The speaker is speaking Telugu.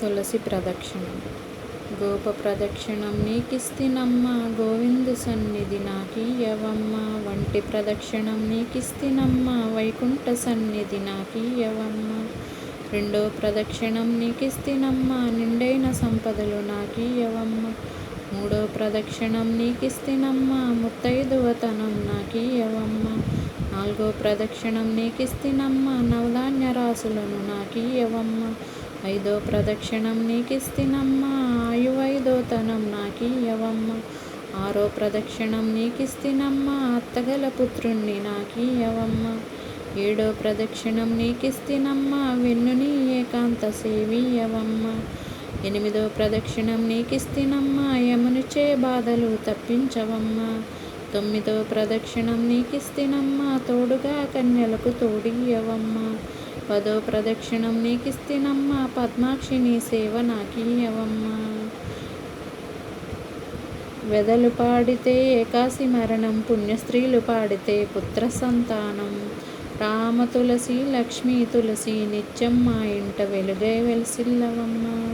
తులసి ప్రదక్షిణం. గోప ప్రదక్షిణం నీకిస్తినమ్మ, గోవిందు సన్నిధి నాకీయవమ్మ. వంటి ప్రదక్షిణం నీకిస్తినమ్మ, వైకుంఠ సన్నిధి నాకీయవమ్మ. రెండో ప్రదక్షిణం నీకిస్తినమ్మ, నిండైన సంపదలు నాకీయవమ్మ. మూడో ప్రదక్షిణం నీకిస్తినమ్మ, ముత్తైదువతనం నాకీయవమ్మ. నాలుగో ప్రదక్షిణం నీకిస్తినమ్మ, నవధాన్య రాసులను నాకీయవమ్మ. ఐదో ప్రదక్షిణం నీకిస్తినమ్మ, ఆయువైదోతనం నాకీయవమ్మ. ఆరో ప్రదక్షిణం నీకిస్తినమ్మ, అత్తగల పుత్రుణ్ణి నాకీయవమ్మ. ఏడో ప్రదక్షిణం నీకిస్తినమ్మ, వెన్నుని ఏకాంత సేవీయవమ్మ. ఎనిమిదో ప్రదక్షిణం నీకిస్తినమ్మ, యమునిచే బాధలు తప్పించవమ్మ. తొమ్మిదో ప్రదక్షిణం నీకిస్తినమ్మ, తోడుగా కన్యలకు తోడియవమ్మ. పదో ప్రదక్షిణం నీకిస్తినమ్మ, పద్మాక్షిని సేవ నాకీయవమ్మ. వెదలు పాడితే ఏకాశి మరణం, పుణ్యస్త్రీలు పాడితే పుత్ర సంతానం. రామ తులసి లక్ష్మీ తులసి నిత్యం మా ఇంట వెలుగై వెలిసిల్లవమ్మ.